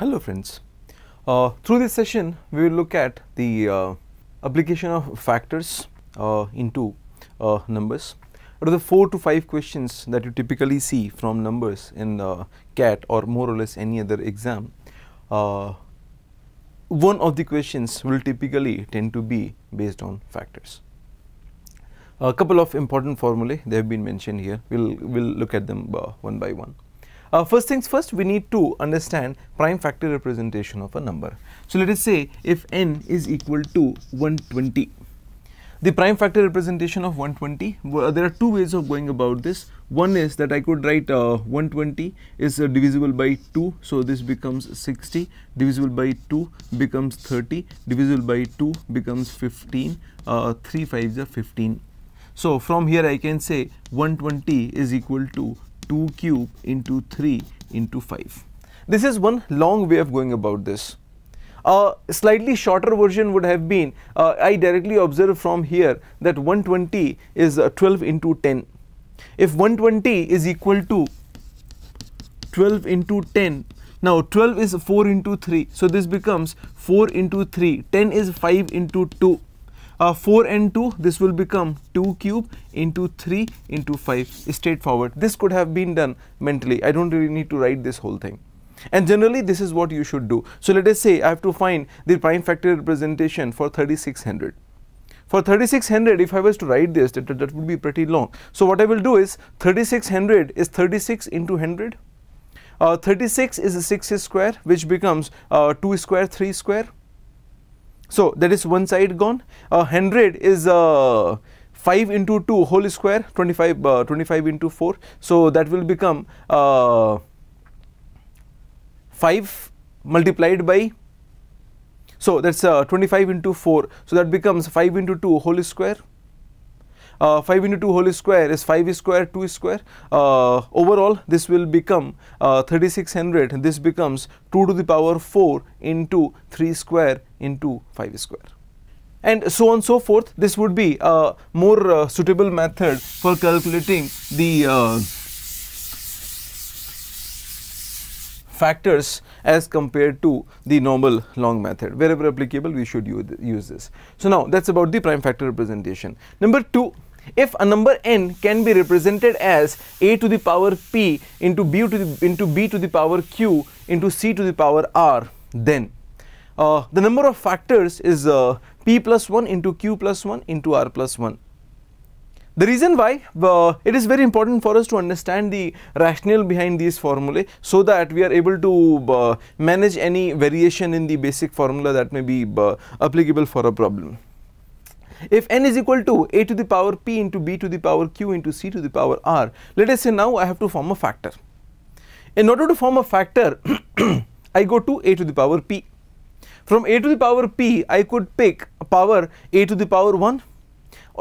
Hello friends, through this session we will look at the application of factors into numbers. Out of the 4 to 5 questions that you typically see from numbers in CAT or more or less any other exam, one of the questions will typically tend to be based on factors. A couple of important formulae, they have been mentioned here. We'll look at them one by one. First things first, we need to understand prime factor representation of a number. So let us say if n is equal to 120, the prime factor representation of 120, there are two ways of going about this. One is that I could write 120 is divisible by 2, so this becomes 60, divisible by 2 becomes 30, divisible by 2 becomes 15, 3 5s are 15. So from here I can say 120 is equal to 2 cube into 3 into 5. This is one long way of going about this. A slightly shorter version would have been, I directly observe from here that 120 is 12 into 10. If 120 is equal to 12 into 10, now 12 is 4 into 3, so this becomes 4 into 3, 10 is 5 into 2. 4 and 2, this will become 2 cube into 3 into 5, straightforward. This could have been done mentally. I don't really need to write this whole thing. And generally this is what you should do. So let us say I have to find the prime factor representation for 3600. For 3600, if I was to write this, that would be pretty long. So what I will do is 3600 is 36 into 100. 36 is a 6 square, which becomes 2 square, 3 square. So that is one side gone. 100 is 5 into 2 whole square, 25 into 4. So that will become 5 multiplied by, so that's 25 into 4. So that becomes 5 into 2 whole square. 5 into 2 whole square is 5 square, 2 square. Overall this will become 3600. This becomes 2 to the power 4 into 3 square into 5 square. And so on and so forth. This would be a more suitable method for calculating the factors as compared to the normal long method. Wherever applicable, we should use this. So now that's about the prime factor representation. Number 2, if a number n can be represented as a to the power p into b to the power q into c to the power r, then the number of factors is p plus 1 into q plus 1 into r plus 1. The reason why it is very important for us to understand the rationale behind these formulae, so that we are able to manage any variation in the basic formula that may be applicable for a problem. If n is equal to a to the power p into b to the power q into c to the power r, let us say now I have to form a factor. In order to form a factor, I go to a to the power p. From a to the power p, I could pick a power a to the power 1,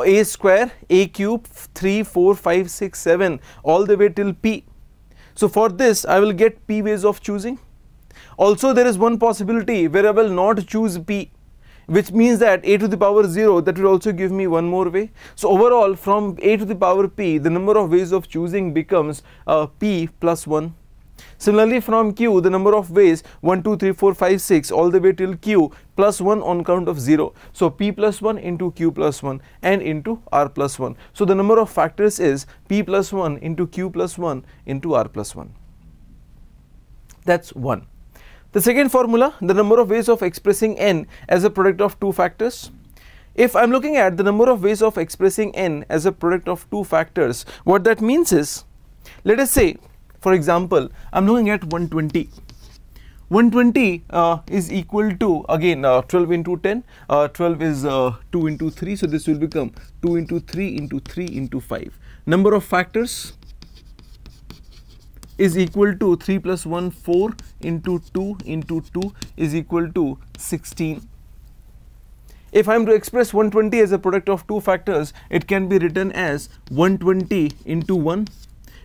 a square, a cube, 3, 4, 5, 6, 7, all the way till p. So for this I will get p ways of choosing. Also there is one possibility where I will not choose p, which means that a to the power 0, that will also give me one more way. So overall from a to the power p, the number of ways of choosing becomes p plus 1. Similarly from q, the number of ways 1, 2, 3, 4, 5, 6 all the way till q plus 1 on count of 0. So p plus 1 into q plus 1 and into r plus 1. So the number of factors is p plus 1 into q plus 1 into r plus 1. That's one. The second formula, the number of ways of expressing n as a product of two factors. If I am looking at the number of ways of expressing n as a product of two factors, what that means is, let us say for example I am looking at 120. 120 is equal to, again 12 into 10, 12 is 2 into 3, so this will become 2 into 3 into 3 into 5. Number of factors is equal to 3 plus 1, 4 into 2 is equal to 16. If I am to express 120 as a product of two factors, it can be written as 120 into 1,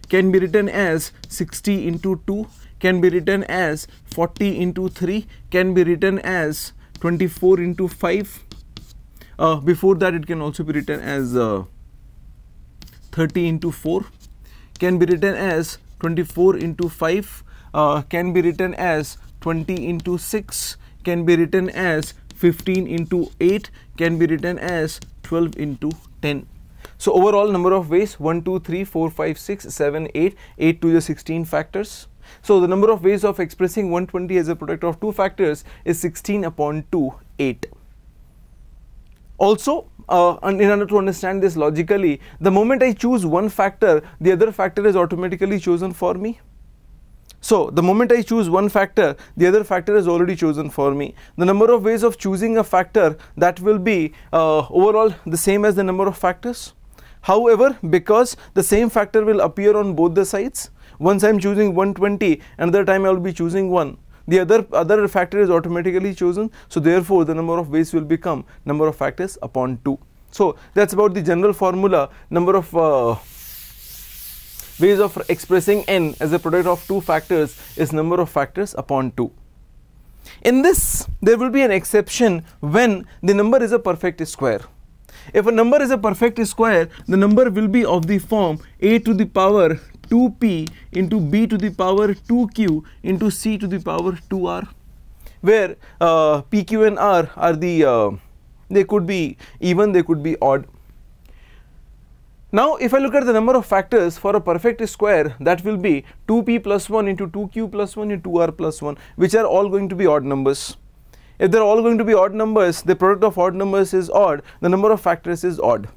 can be written as 60 into 2, can be written as 40 into 3, can be written as 24 into 5. Before that it can also be written as 30 into 4, can be written as 24 into 5, can be written as 20 into 6 can be written as 15 into 8 can be written as 12 into 10. So overall number of ways 1, 2, 3, 4, 5, 6, 7, 8, 8 to the 16 factors. So the number of ways of expressing 120 as a product of two factors is 16 upon 2, 8. Also, in order to understand this logically, the moment I choose one factor, the other factor is automatically chosen for me. So the moment I choose one factor, the other factor is already chosen for me. The number of ways of choosing a factor, that will be overall the same as the number of factors. However, because the same factor will appear on both the sides, once I am choosing 120, another time I will be choosing 1. The other factor is automatically chosen, so therefore the number of ways will become number of factors upon 2. So that's about the general formula. Number of ways of expressing n as a product of two factors is number of factors upon 2. In this, there will be an exception when the number is a perfect square. If a number is a perfect square, the number will be of the form a to the power 2p into b to the power 2q into c to the power 2r, where p, q and r are the they could be even, they could be odd. Now if I look at the number of factors for a perfect square, that will be 2p plus 1 into 2q plus 1 into 2r plus 1, which are all going to be odd numbers. If they are all going to be odd numbers, the product of odd numbers is odd, the number of factors is odd.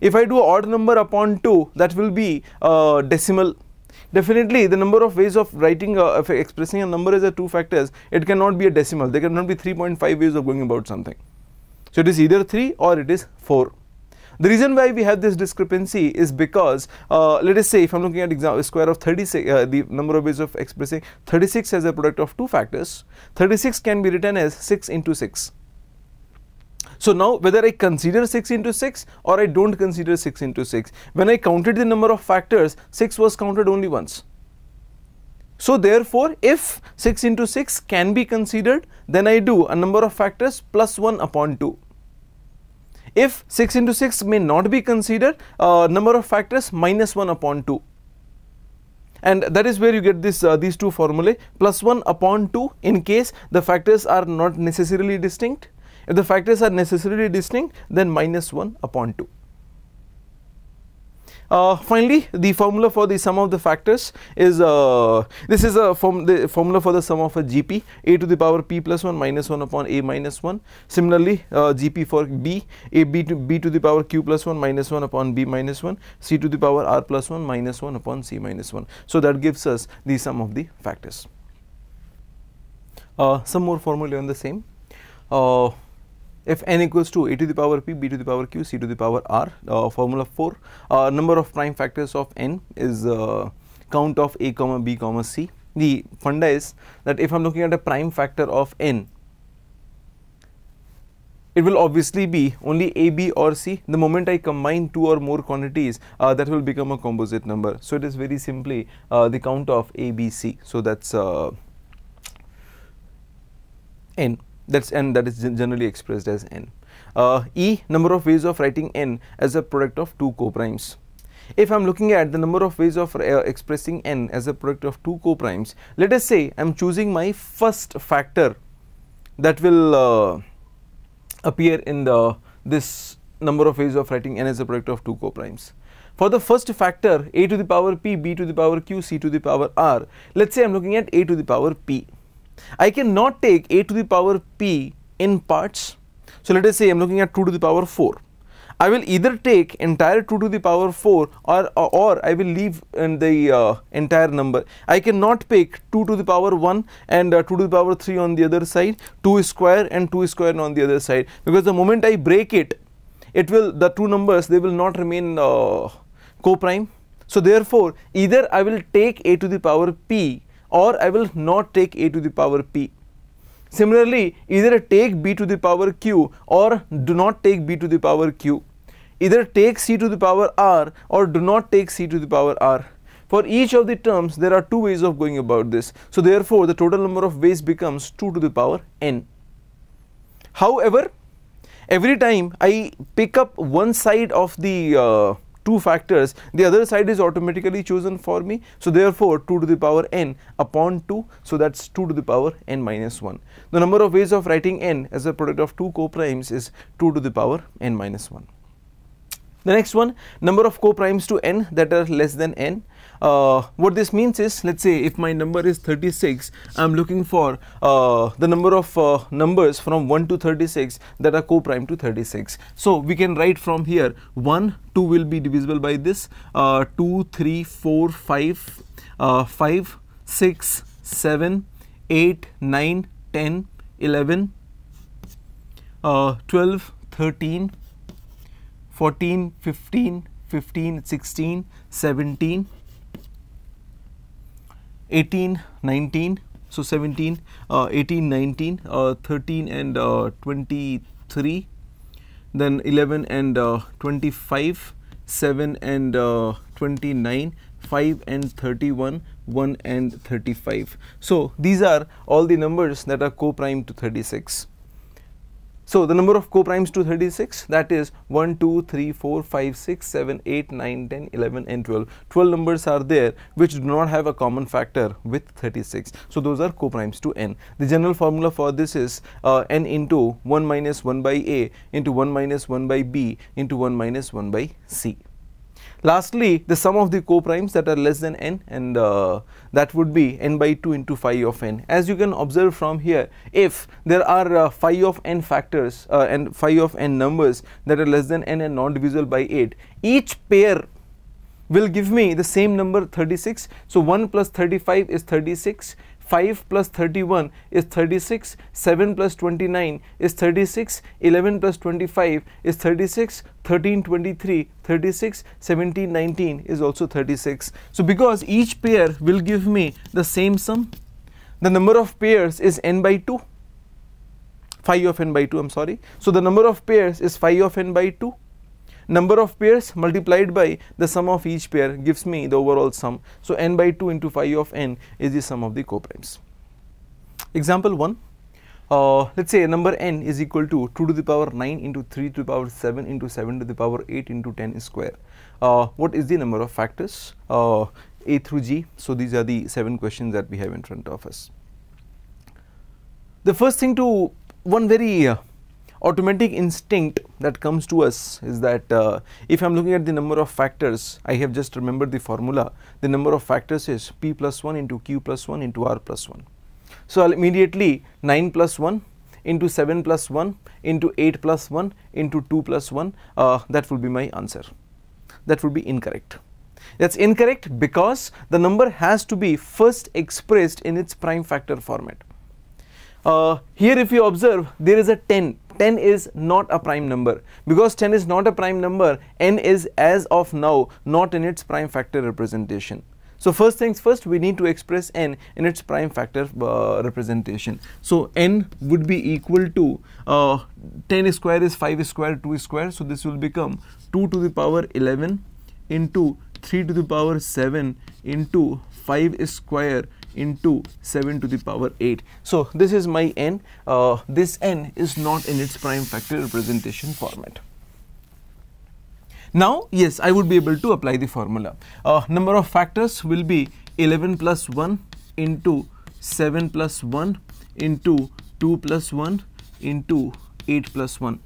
If I do odd number upon 2, that will be decimal. Definitely the number of ways of writing of expressing a number as a two factors, it cannot be a decimal. There cannot be 3.5 ways of going about something. So it is either 3 or it is 4. The reason why we have this discrepancy is because let us say if I am looking at square of 36, the number of ways of expressing 36 as a product of two factors, 36 can be written as 6 into 6. So now whether I consider 6 into 6 or I don't consider 6 into 6, when I counted the number of factors, 6 was counted only once. So therefore, if 6 into 6 can be considered, then I do a number of factors plus 1 upon 2. If 6 into 6 may not be considered, number of factors minus 1 upon 2. And that is where you get this these two formulae, plus 1 upon 2 in case the factors are not necessarily distinct. If the factors are necessarily distinct, then minus 1 upon 2. Finally, the formula for the sum of the factors is this is the formula for the sum of a GP, a to the power p plus 1 minus 1 upon a minus 1. Similarly, GP for b, b to the power q plus 1 minus 1 upon b minus 1, c to the power r plus 1 minus 1 upon c minus 1. So that gives us the sum of the factors. Some more formulae on the same. If n equals to a to the power p, b to the power q, c to the power r, formula 4, number of prime factors of n is count of a comma b comma c. The funda is that if I am looking at a prime factor of n, it will obviously be only a, b or c. The moment I combine two or more quantities, that will become a composite number. So it is very simply the count of a, b, c. So that's n. That's n, that is generally expressed as n. E, number of ways of writing n as a product of two coprimes. If I am looking at the number of ways of expressing n as a product of two coprimes, let us say I am choosing my first factor that will appear in this number of ways of writing n as a product of two coprimes. For the first factor, a to the power p, b to the power q, c to the power r, let us say I am looking at a to the power p. I cannot take a to the power p in parts. So let us say I am looking at 2 to the power 4. I will either take entire 2 to the power 4 or I will leave in the entire number. I cannot pick 2 to the power 1 and 2 to the power 3 on the other side, 2 square and 2 square on the other side, because the moment I break it, the two numbers, they will not remain coprime. So therefore, either I will take a to the power p or I will not take a to the power p. Similarly, either take b to the power q or do not take b to the power q. Either take c to the power r or do not take c to the power r. For each of the terms, there are two ways of going about this. So therefore, the total number of ways becomes 2 to the power n. However, every time I pick up one side of the 2 factors, the other side is automatically chosen for me. So therefore 2 to the power n upon 2, so that's 2 to the power n minus 1. The number of ways of writing n as a product of 2 co-primes is 2 to the power n minus 1. The next one, number of co-primes to n that are less than n. What this means is, let's say if my number is 36, I am looking for the number of numbers from 1 to 36 that are co-prime to 36. So we can write from here 1, 2 will be divisible by this, 2, 3, 4, 5, 5, 6, 7, 8, 9, 10, 11, 12, 13, 14, 15, 15, 16, 17, 18, 19, so 17, 18, 19, 13 and 23, then 11 and 25, 7 and 29, 5 and 31, 1 and 35. So these are all the numbers that are co-prime to 36. So the number of co-primes to 36, that is 1, 2, 3, 4, 5, 6, 7, 8, 9, 10, 11 and 12. 12 numbers are there which do not have a common factor with 36. So those are co-primes to n. The general formula for this is n into 1 minus 1 by a into 1 minus 1 by b into 1 minus 1 by c. Lastly, the sum of the co-primes that are less than n, and that would be n by 2 into phi of n. As you can observe from here, if there are phi of n factors and phi of n numbers that are less than n and not divisible by 8, each pair will give me the same number 36. So 1 plus 35 is 36, 5 plus 31 is 36, 7 plus 29 is 36, 11 plus 25 is 36, 13, 23, 36, 17, 19 is also 36. So because each pair will give me the same sum, the number of pairs is n by 2, phi of n by 2, I'm sorry. So the number of pairs is phi of n by 2. Number of pairs multiplied by the sum of each pair gives me the overall sum. So n by 2 into phi of n is the sum of the co-primes. Example 1, let's say a number n is equal to 2 to the power 9 into 3 to the power 7 into 7 to the power 8 into 10 square. What is the number of factors? A through G. So these are the 7 questions that we have in front of us. The first thing to, one very automatic instinct that comes to us is that if I am looking at the number of factors, I have just remembered the formula. The number of factors is p plus 1 into q plus 1 into r plus 1. So I'll immediately 9 plus 1 into 7 plus 1 into 8 plus 1 into 2 plus 1, that will be my answer. That would be incorrect. That's incorrect because the number has to be first expressed in its prime factor format. Here if you observe, there is a 10. 10 is not a prime number. Because 10 is not a prime number, n is as of now not in its prime factor representation. So first things first, we need to express n in its prime factor representation. So n would be equal to 10 square is 5 square, 2 square. So this will become 2 to the power 11 into 3 to the power 7 into 5 square into 7 to the power 8. So this is my n. This n is not in its prime factor representation format. Now yes, I would be able to apply the formula. Number of factors will be 11 plus 1 into 7 plus 1 into 2 plus 1 into 8 plus 1.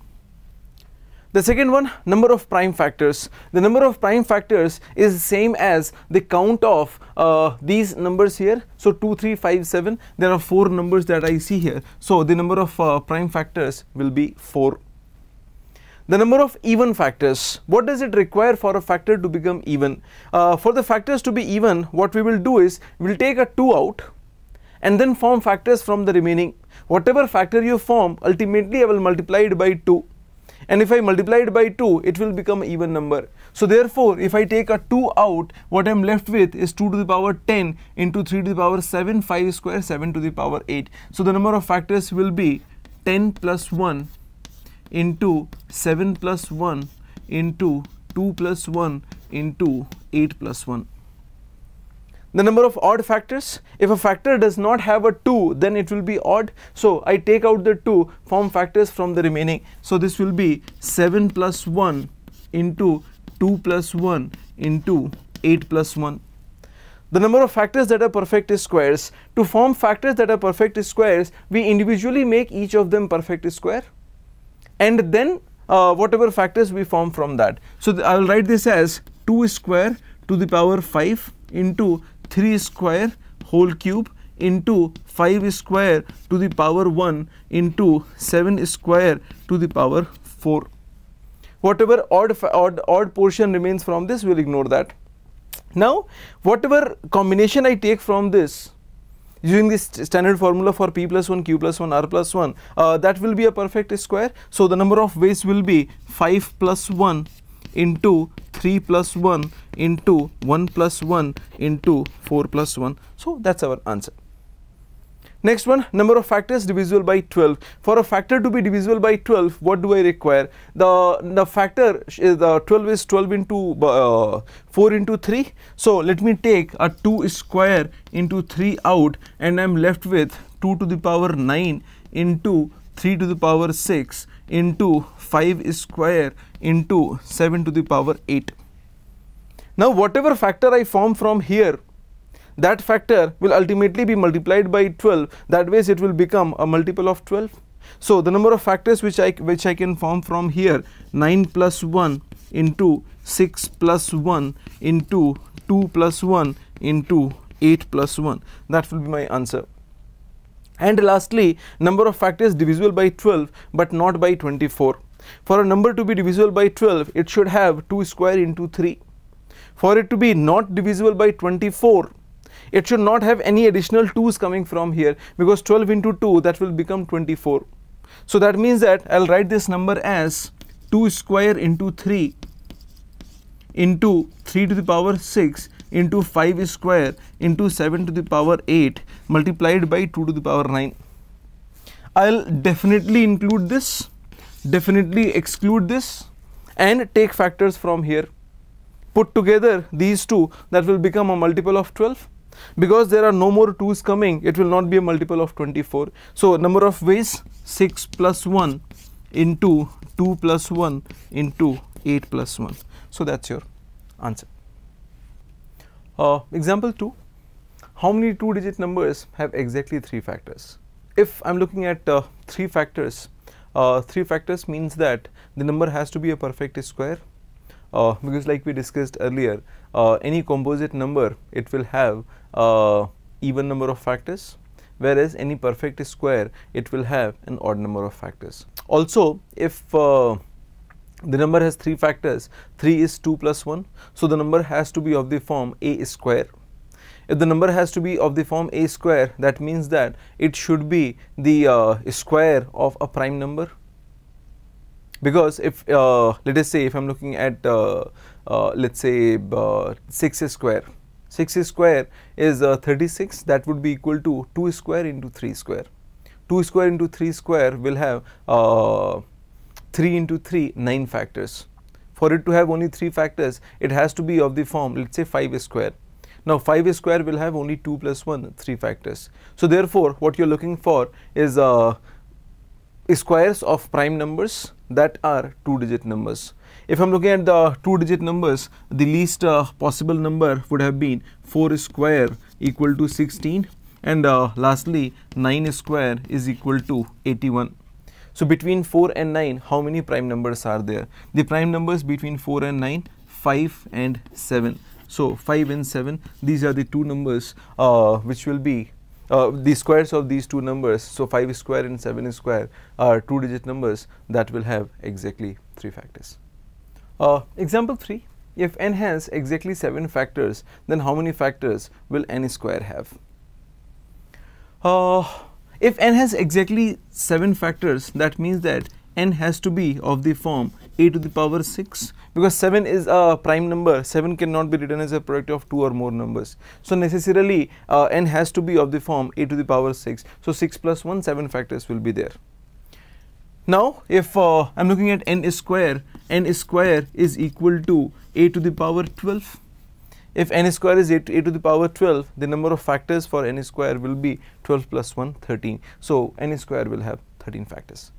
The second one, number of prime factors. The number of prime factors is same as the count of these numbers here. So 2, 3, 5, 7. There are 4 numbers that I see here. So the number of prime factors will be 4. The number of even factors. What does it require for a factor to become even? For the factors to be even, what we will do is we will take a 2 out and then form factors from the remaining. Whatever factor you form, ultimately I will multiply it by 2. And if I multiply it by 2, it will become an even number. So therefore, if I take a 2 out, what I am left with is 2 to the power 10 into 3 to the power 7, 5 square, 7 to the power 8. So the number of factors will be 10 plus 1 into 7 plus 1 into 2 plus 1 into 8 plus 1. The number of odd factors, if a factor does not have a 2, then it will be odd. So I take out the 2, form factors from the remaining. So this will be 7 plus 1 into 2 plus 1 into 8 plus 1. The number of factors that are perfect squares. To form factors that are perfect squares, we individually make each of them perfect square, and then whatever factors we form from that. So I will write this as 2 square to the power 5 into 3 square whole cube into 5 square to the power 1 into 7 square to the power 4. Whatever odd portion remains from this, we will ignore that. Now whatever combination I take from this using this standard formula for p plus 1, q plus 1, r plus 1, that will be a perfect square. So the number of ways will be 5 plus 1 into 3 plus 1 into 1 plus 1 into 4 plus 1. So that's our answer. Next one, number of factors divisible by 12. For a factor to be divisible by 12, what do I require? The factor is 12 is 12 into 4 into 3. So let me take a 2 square into 3 out, and I am left with 2 to the power 9 into 3 to the power 6 into 5 square into 7 to the power 8. Now whatever factor I form from here, that factor will ultimately be multiplied by 12. That way it will become a multiple of 12. So the number of factors which I can form from here, 9 plus 1 into 6 plus 1 into 2 plus 1 into 8 plus 1. That will be my answer. And lastly, number of factors divisible by 12 but not by 24. For a number to be divisible by 12, it should have 2 square into 3. For it to be not divisible by 24, it should not have any additional 2's coming from here, because 12 into 2, that will become 24. So that means that I will write this number as 2 square into 3 into 3 to the power 6 into 5 square into 7 to the power 8 multiplied by 2 to the power 9. I will definitely include this, definitely exclude this, and take factors from here. Put together these two, that will become a multiple of 12. Because there are no more 2's coming, it will not be a multiple of 24. So number of ways, 6 plus 1 into 2 plus 1 into 8 plus 1. So that's your answer. Example 2. How many 2-digit numbers have exactly 3 factors? If I am looking at 3 factors, 3 factors means that the number has to be a perfect square. Because like we discussed earlier, any composite number, it will have even number of factors, whereas any perfect square, it will have an odd number of factors. Also, if the number has 3 factors, 3 is 2 plus 1, so the number has to be of the form a square. If the number has to be of the form a square, that means that it should be the square of a prime number. Because if let us say if I am looking at let us say 6 square, 6 square is 36, that would be equal to 2 square into 3 square. 2 square into 3 square will have 3 into 3, 9 factors. For it to have only 3 factors, it has to be of the form, let us say 5 square. Now 5 square will have only 2 plus 1, 3 factors. So therefore what you are looking for is squares of prime numbers that are 2-digit numbers. If I am looking at the 2-digit numbers, the least possible number would have been 4 square equal to 16, and lastly 9 square is equal to 81. So between 4 and 9, how many prime numbers are there? The prime numbers between 4 and 9, 5 and 7. So 5 and 7, these are the two numbers which will be the squares of these two numbers. So 5 square and 7 square are 2-digit numbers that will have exactly 3 factors. Example 3, if n has exactly 7 factors, then how many factors will n square have? If n has exactly 7 factors, that means that n has to be of the form a to the power 6, because 7 is a prime number. 7 cannot be written as a product of 2 or more numbers. So necessarily n has to be of the form a to the power 6. So 6 plus 1, 7 factors will be there. Now if I am looking at n square is equal to a to the power 12. If n square is a to the power 12, the number of factors for n square will be 12 plus 1, 13. So n square will have 13 factors.